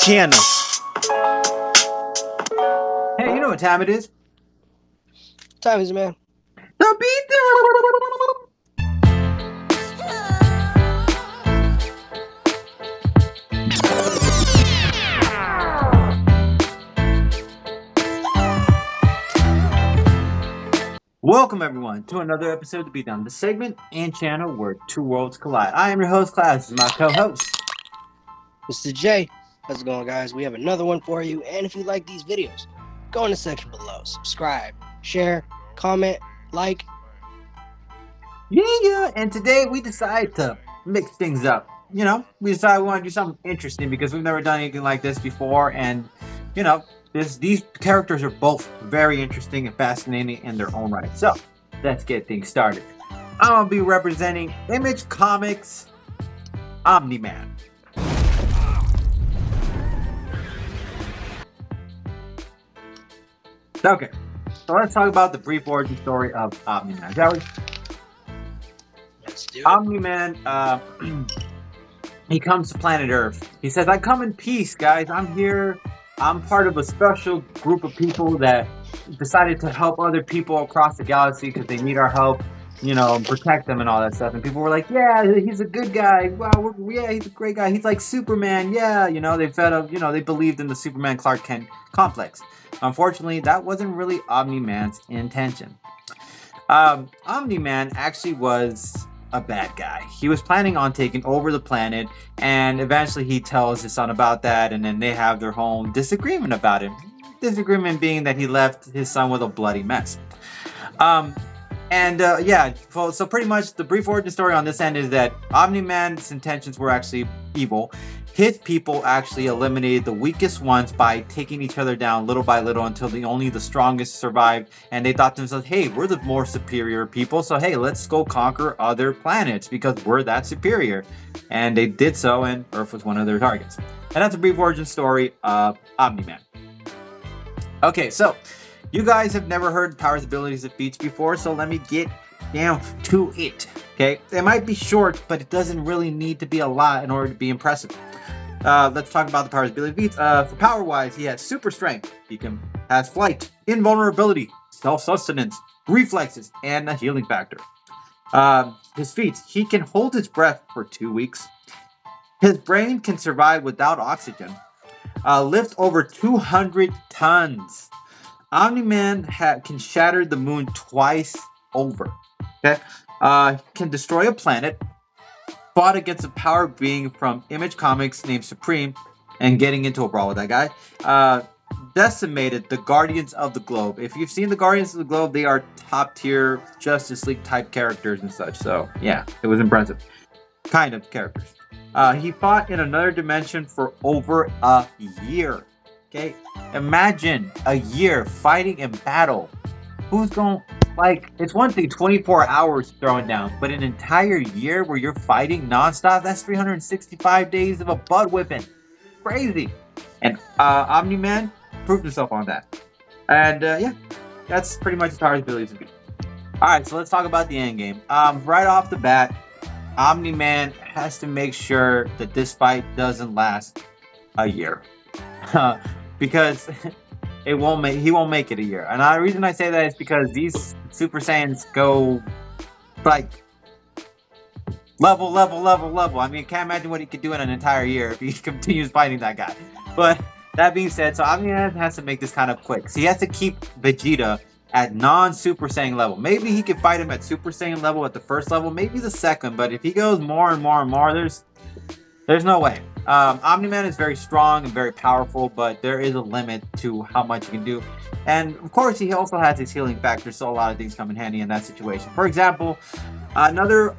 channel. Hey, you know what time it is? Time is, man. The beat. Welcome everyone to another episode of the Beatdown, the segment and channel where two worlds collide. I am your host, Class. This is my co-host, Mr. J. How's it going, guys? We have another one for you. And if you like these videos, go in the section below. Subscribe, share, comment, like. Yeah. And today we decided to mix things up. We decided we want to do something interesting because we've never done anything like this before, and these characters are both very interesting and fascinating in their own right. So let's get things started. I'm gonna be representing Image Comics Omni-Man. Okay, so let's talk about the brief origin story of Omni-Man, shall we? Let's do it. Omni-Man, he comes to planet Earth. He says, I come in peace, guys. I'm here. I'm part of a special group of people that decided to help other people across the galaxy because they need our help, protect them and all that stuff. And people were like, yeah, he's a good guy. Wow, he's a great guy. He's like Superman. Yeah, they believed in the Superman Clark Kent complex. Unfortunately, that wasn't really Omni-Man's intention. Omni-Man actually was a bad guy. He was planning on taking over the planet, and eventually he tells his son about that, and then they have their whole disagreement about it. Disagreement being that he left his son with a bloody mess. So pretty much the brief origin story on this end is that Omni-Man's intentions were actually evil. His people actually eliminated the weakest ones by taking each other down little by little until only the strongest survived. And they thought to themselves, hey, we're the more superior people. So, hey, let's go conquer other planets because we're that superior. And they did so, and Earth was one of their targets. And that's a brief origin story of Omni-Man. Okay, so you guys have never heard powers, abilities, and feats before. So let me get down to it. Okay, it might be short, but it doesn't really need to be a lot in order to be impressive. Let's talk about the powers, ability, feats. For power-wise, he has super strength. He has flight, invulnerability, self-sustenance, reflexes, and a healing factor. His feats, he can hold his breath for 2 weeks. His brain can survive without oxygen. Lift over 200 tons. Omni-Man can shatter the moon twice over. Okay, can destroy a planet. Fought against a power being from Image Comics named Supreme and getting into a brawl with that guy. Decimated the Guardians of the Globe. If you've seen the Guardians of the Globe, they are top tier Justice League type characters and such. So yeah, it was impressive. Kind of characters. He fought in another dimension for over a year. Okay, imagine a year fighting in battle. Who's going? It's one thing 24 hours throwing down, but an entire year where you're fighting nonstop, that's 365 days of a butt whipping. Crazy. And Omni-Man proved himself on that. And that's pretty much as far as abilities would be. Alright, so let's talk about the end game. Right off the bat, Omni-Man has to make sure that this fight doesn't last a year. Because he won't make it a year. And the reason I say that is because these Super Saiyans go level. I mean, I can't imagine what he could do in an entire year if he continues fighting that guy. But that being said, so Omni-Man has to make this kind of quick. So he has to keep Vegeta at non-Super Saiyan level. Maybe he could fight him at Super Saiyan level at the first level, maybe the second. But if he goes more and more, there's no way. Omni-Man is very strong and very powerful, but there is a limit to how much he can do. And of course, he also has his healing factor, so a lot of things come in handy in that situation. For example, another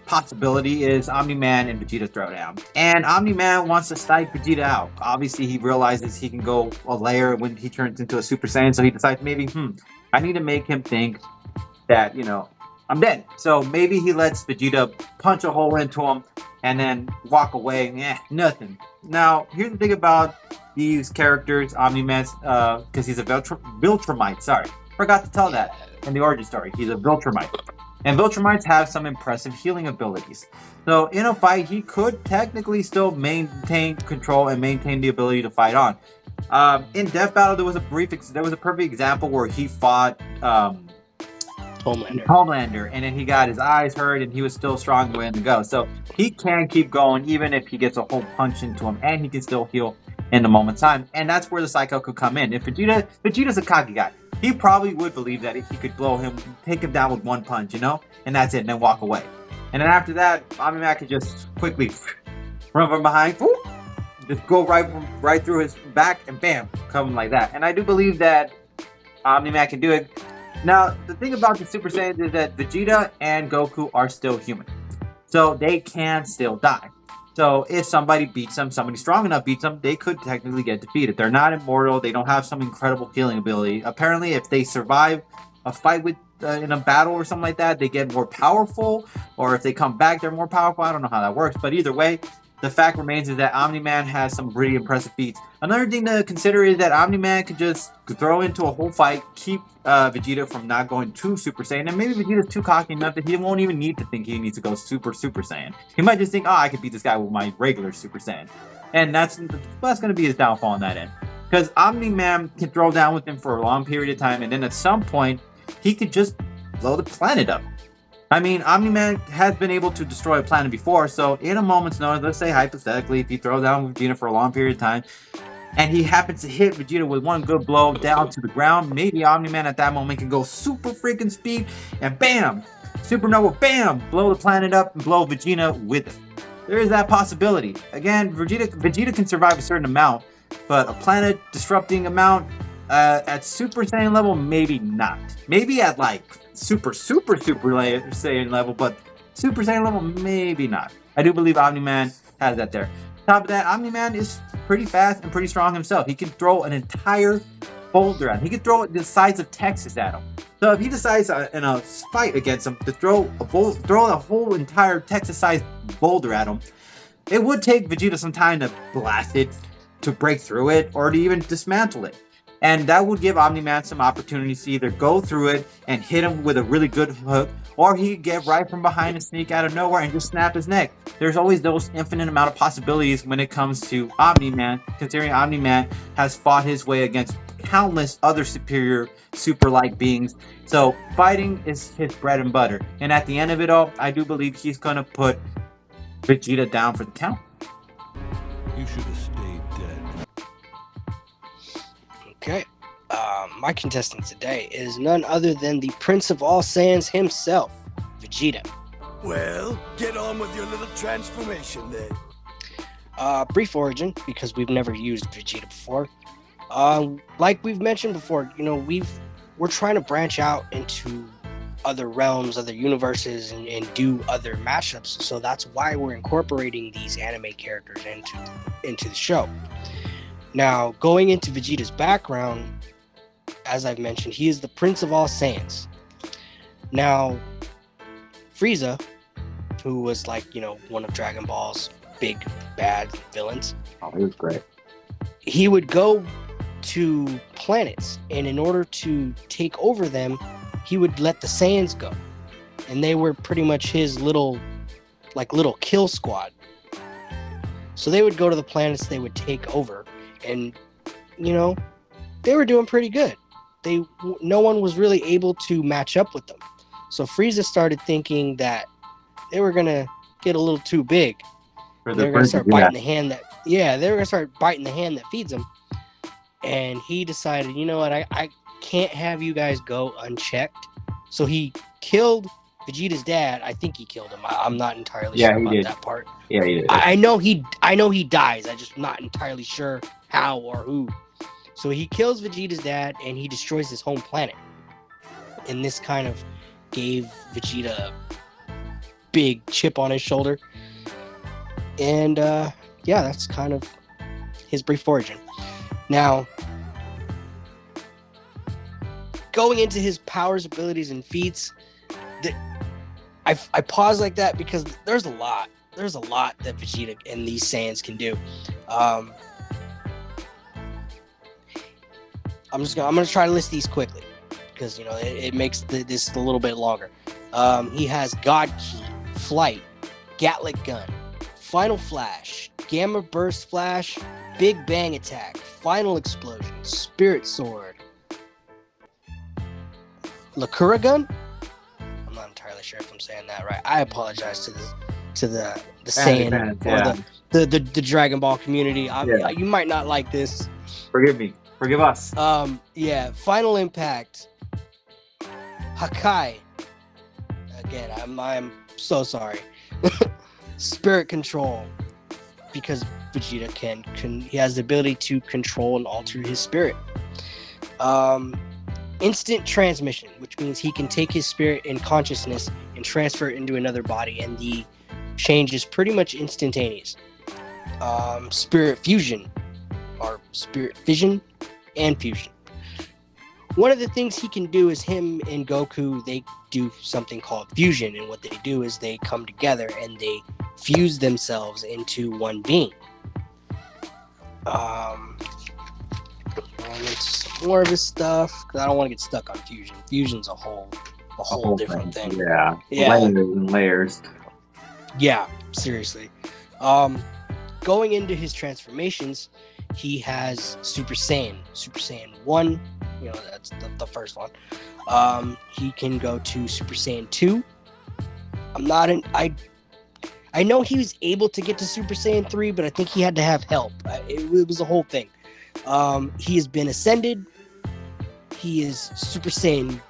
possibility is Omni-Man and Vegeta throwdown. And Omni-Man wants to psych Vegeta out. Obviously, he realizes he can go a layer when he turns into a Super Saiyan, so he decides maybe, I need to make him think that, I'm dead. So maybe he lets Vegeta punch a hole into him and then walk away. Nothing. Now, here's the thing about these characters, Omni-Man, because he's a Viltrumite. Sorry, forgot to tell that in the origin story. He's a Viltrumite. And Viltrumites have some impressive healing abilities. So in a fight, he could technically still maintain control and maintain the ability to fight on. In Death Battle, there was a perfect example where he fought Homelander, and then he got his eyes hurt, and he was still strong way to go. So he can keep going even if he gets a whole punch into him, and he can still heal in the moment's time. And that's where the Psycho could come in. If Vegeta's a cocky guy, he probably would believe that if he could take him down with one punch, and that's it, and then walk away. And then after that, Omni-Man could just quickly run from behind, just go right through his back, and bam, come like that. And I do believe that Omni-Man can do it. Now, the thing about the Super Saiyans is that Vegeta and Goku are still human. So they can still die. So if somebody beats them, somebody strong enough beats them, they could technically get defeated. They're not immortal. They don't have some incredible healing ability. Apparently, if they survive a fight in a battle or something like that, they get more powerful. Or if they come back, they're more powerful. I don't know how that works. But either way, the fact remains is that Omni-Man has some pretty impressive feats. Another thing to consider is that Omni-Man could just throw into a whole fight, keep Vegeta from not going too Super Saiyan, and maybe Vegeta's too cocky enough that he won't even need to think he needs to go Super Saiyan. He might just think, I could beat this guy with my regular Super Saiyan. And that's going to be his downfall on that end. Because Omni-Man can throw down with him for a long period of time, and then at some point, he could just blow the planet up. I mean, Omni-Man has been able to destroy a planet before, so in a moment's notice, let's say hypothetically, if he throws down Vegeta for a long period of time, and he happens to hit Vegeta with one good blow down to the ground, maybe Omni-Man at that moment can go super freaking speed, and bam! Supernova, bam! Blow the planet up and blow Vegeta with it. There is that possibility. Again, Vegeta can survive a certain amount, but a planet-disrupting amount at Super Saiyan level, maybe not. Maybe at like Super Saiyan level, but Super Saiyan level, maybe not. I do believe Omni-Man has that there. Top of that, Omni-Man is pretty fast and pretty strong himself. He can throw an entire boulder at him. He can throw it the size of Texas at him. So if he decides in a fight against him to throw a whole entire Texas-sized boulder at him, it would take Vegeta some time to blast it, to break through it, or to even dismantle it. And that would give Omni-Man some opportunities to either go through it and hit him with a really good hook, or he could get right from behind and sneak out of nowhere and just snap his neck. There's always those infinite amount of possibilities when it comes to Omni-Man, considering Omni-Man has fought his way against countless other superior super-like beings. So fighting is his bread and butter. And at the end of it all, I do believe he's going to put Vegeta down for the count. You should have stayed dead. Okay. My contestant today is none other than the Prince of all Saiyans himself, Vegeta. Well, get on with your little transformation then. Brief origin, because we've never used Vegeta before. Like we've mentioned before, we're trying to branch out into other realms, other universes, and do other mashups. So that's why we're incorporating these anime characters into the show. Now, going into Vegeta's background, as I've mentioned, he is the Prince of all Saiyans. Now, Frieza, who was one of Dragon Ball's big bad villains. Oh, he was great. He would go to planets, and in order to take over them, he would let the Saiyans go. And they were pretty much his little kill squad. So they would go to the planets they would take over, and they were doing pretty good. No one was really able to match up with them. So Frieza started thinking that they were gonna get a little too big. They were gonna start biting the hand that they were gonna start biting the hand that feeds them. And he decided, you know what, I can't have you guys go unchecked. So he killed Vegeta's dad. I think he killed him. I'm not entirely sure about that part. Yeah, he did. I know he dies. I'm just not entirely sure how or who. So he kills Vegeta's dad and he destroys his home planet. And this kind of gave Vegeta a big chip on his shoulder. And that's kind of his brief origin. Now, going into his powers, abilities, and feats, I pause like that because there's a lot that Vegeta and these Saiyans can do. I'm gonna try to list these quickly because it makes this a little bit longer. He has God Key, Flight, Gatlic Gun, Final Flash, Gamma Burst Flash, Big Bang Attack, Final Explosion, Spirit Sword, Lakura Gun. I'm not entirely sure if I'm saying that right. I apologize to the Saiyan or the Dragon Ball community. You might not like this. Forgive me. Forgive us. Yeah. Final Impact, Hakai. Again, I'm so sorry. Spirit Control, because Vegeta he has the ability to control and alter his spirit. Instant Transmission, which means he can take his spirit and consciousness and transfer it into another body, and the change is pretty much instantaneous. Spirit Fusion, or Spirit Fission and Fusion. One of the things he can do is him and Goku, they do something called fusion, and what they do is they come together and they fuse themselves into one being. Into some more of his stuff, because I don't want to get stuck on fusion. Fusion's a whole different thing. Yeah. Layers and layers. Yeah, seriously. Going into his transformations, he has Super Saiyan 1, that's the first one. He can go to Super Saiyan 2. I know he was able to get to Super Saiyan 3, but I think he had to have help. It was a whole thing. He has been ascended. He is Super Saiyan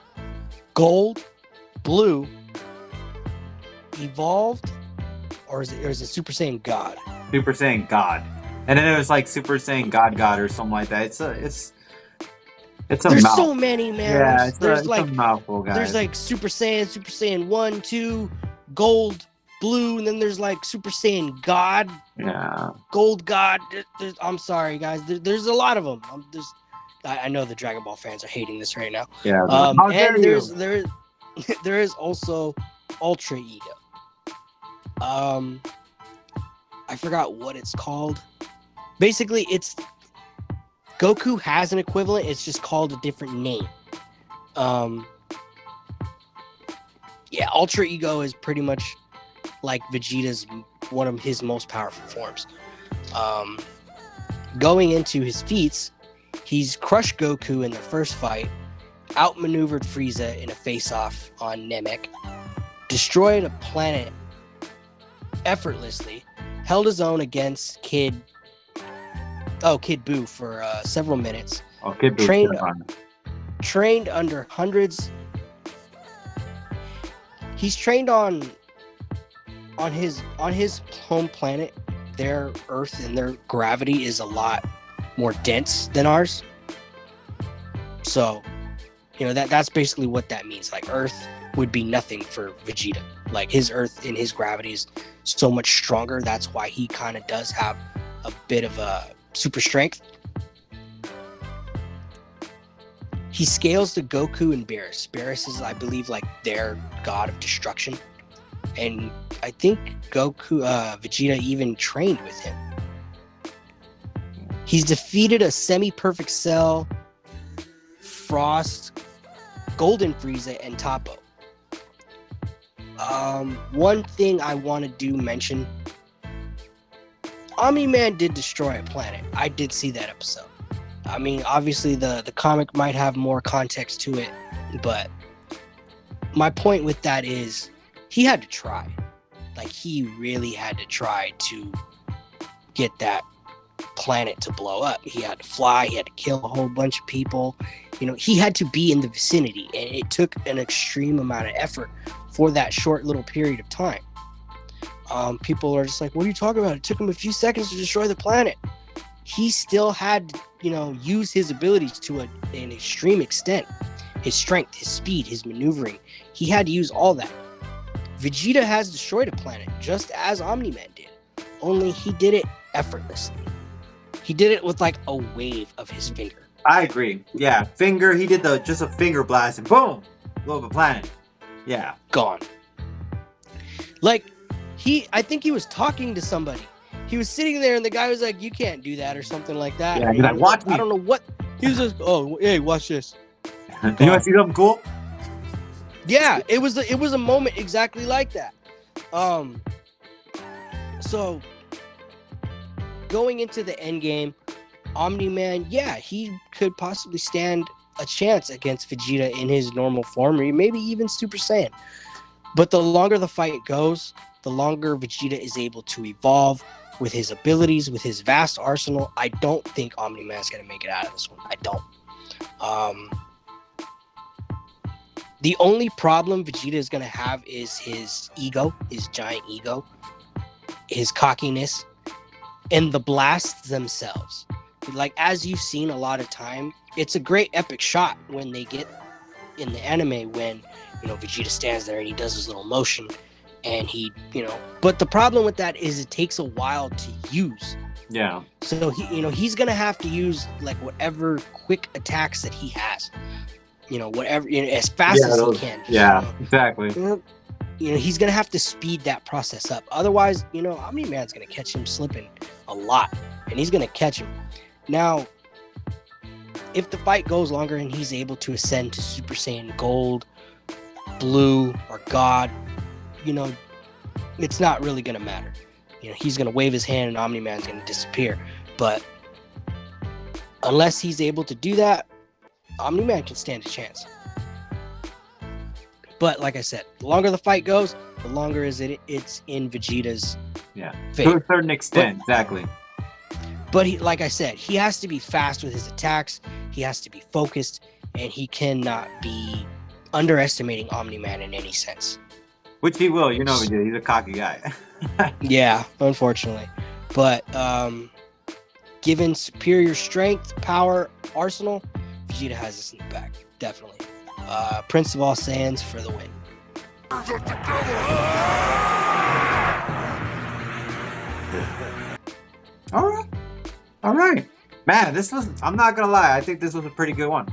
Gold, Blue, Evolved, or is it Super Saiyan God? Super Saiyan God. And then it was like Super Saiyan God or something like that. It's a There's mouth. so many, man. Yeah, there's a mouthful, guys. There's like Super Saiyan 1, 2, Gold, Blue, and then there's like Super Saiyan God. Yeah. Gold God. I'm sorry, guys. There's a lot of them. I know the Dragon Ball fans are hating this right now. Yeah. And there is also Ultra Ego. I forgot what it's called. Basically, Goku has an equivalent. It's just called a different name. Ultra Ego is pretty much like Vegeta's one of his most powerful forms. Going into his feats, he's crushed Goku in the first fight, outmaneuvered Frieza in a face-off on Namek, destroyed a planet effortlessly, held his own against Kid Buu for several minutes. Oh, Kid Buu. Trained under hundreds. He's trained on his home planet. Their Earth and their gravity is a lot more dense than ours. So, that's basically what that means. Like, Earth would be nothing for Vegeta. Like, his Earth and his gravity is so much stronger. That's why he kind of does have a bit of a super strength. He scales to Goku and Beerus. Beerus is, I believe, like their god of destruction. And I think Vegeta even trained with him. He's defeated a semi-perfect Cell, Frost, Golden Frieza, and Toppo. One thing I want to mention, Omni-Man did destroy a planet. I did see that episode. I mean, obviously the comic might have more context to it, but my point with that is he had to try. Like, he really had to try to get that planet to blow up. He had to fly, he had to kill a whole bunch of people. He had to be in the vicinity, and it took an extreme amount of effort for that short little period of time. People are just like, what are you talking about? It took him a few seconds to destroy the planet. He still had to, use his abilities to an extreme extent. His strength, his speed, his maneuvering. He had to use all that. Vegeta has destroyed a planet, just as Omni-Man did. Only he did it effortlessly. He did it with like a wave of his finger. I agree. Yeah, finger. He did just a finger blast and boom, blow up a planet. Yeah, gone. Like, I think he was talking to somebody. He was sitting there and the guy was like, "You can't do that," or something like that. Yeah, he's like, "Watch me." I don't know what. He was just, "Oh, hey, watch this." You want to see something cool? Yeah, it was a moment exactly like that. So going into the end game, Omni-Man, yeah, he could possibly stand a chance against Vegeta in his normal form, or maybe even Super Saiyan. But the longer the fight goes, the longer Vegeta is able to evolve with his abilities, with his vast arsenal. I don't think Omni-Man's going to make it out of this one. I don't. The only problem Vegeta is going to have is his ego, his giant ego, his cockiness, and the blasts themselves. Like, as you've seen a lot of time, it's a great epic shot when they get in the anime when, you know, Vegeta stands there and he does his little motion and he, you know, but the problem with that is it takes a while to use. Yeah. So he, you know, he's going to have to use like whatever quick attacks that he has, you know, whatever, you know, as fast as he can. Yeah, you know? exactly. You know, he's going to have to speed that process up. Otherwise, you know, Omni-Man's going to catch him slipping a lot and he's going to catch him. Now, if the fight goes longer and he's able to ascend to Super Saiyan Gold, Blue, or God, you know, it's not really going to matter. You know, he's going to wave his hand and Omni-Man's going to disappear. But unless he's able to do that, Omni-Man can stand a chance. But like I said, the longer the fight goes, the longer it's in Vegeta's favor. To a certain extent, exactly. But he, like I said, he has to be fast with his attacks. He has to be focused, and he cannot be underestimating Omni-Man in any sense. Which he will, you know, he's a cocky guy. Yeah, unfortunately. But given superior strength, power, arsenal, Vegeta has this in the bag, definitely. Prince of all Saiyans for the win. All right. Man, I'm not going to lie, I think this was a pretty good one.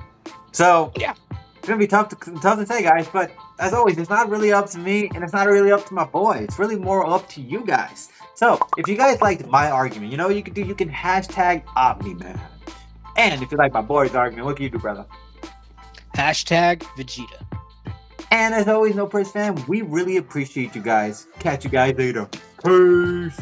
So, yeah, it's going to be tough to say, guys, but as always, it's not really up to me, and it's not really up to my boy. It's really more up to you guys. So, if you guys liked my argument, you know what you can do? You can hashtag Omni-Man. And if you like my boy's argument, what can you do, brother? Hashtag Vegeta. And as always, No Praise fam, we really appreciate you guys. Catch you guys later. Peace.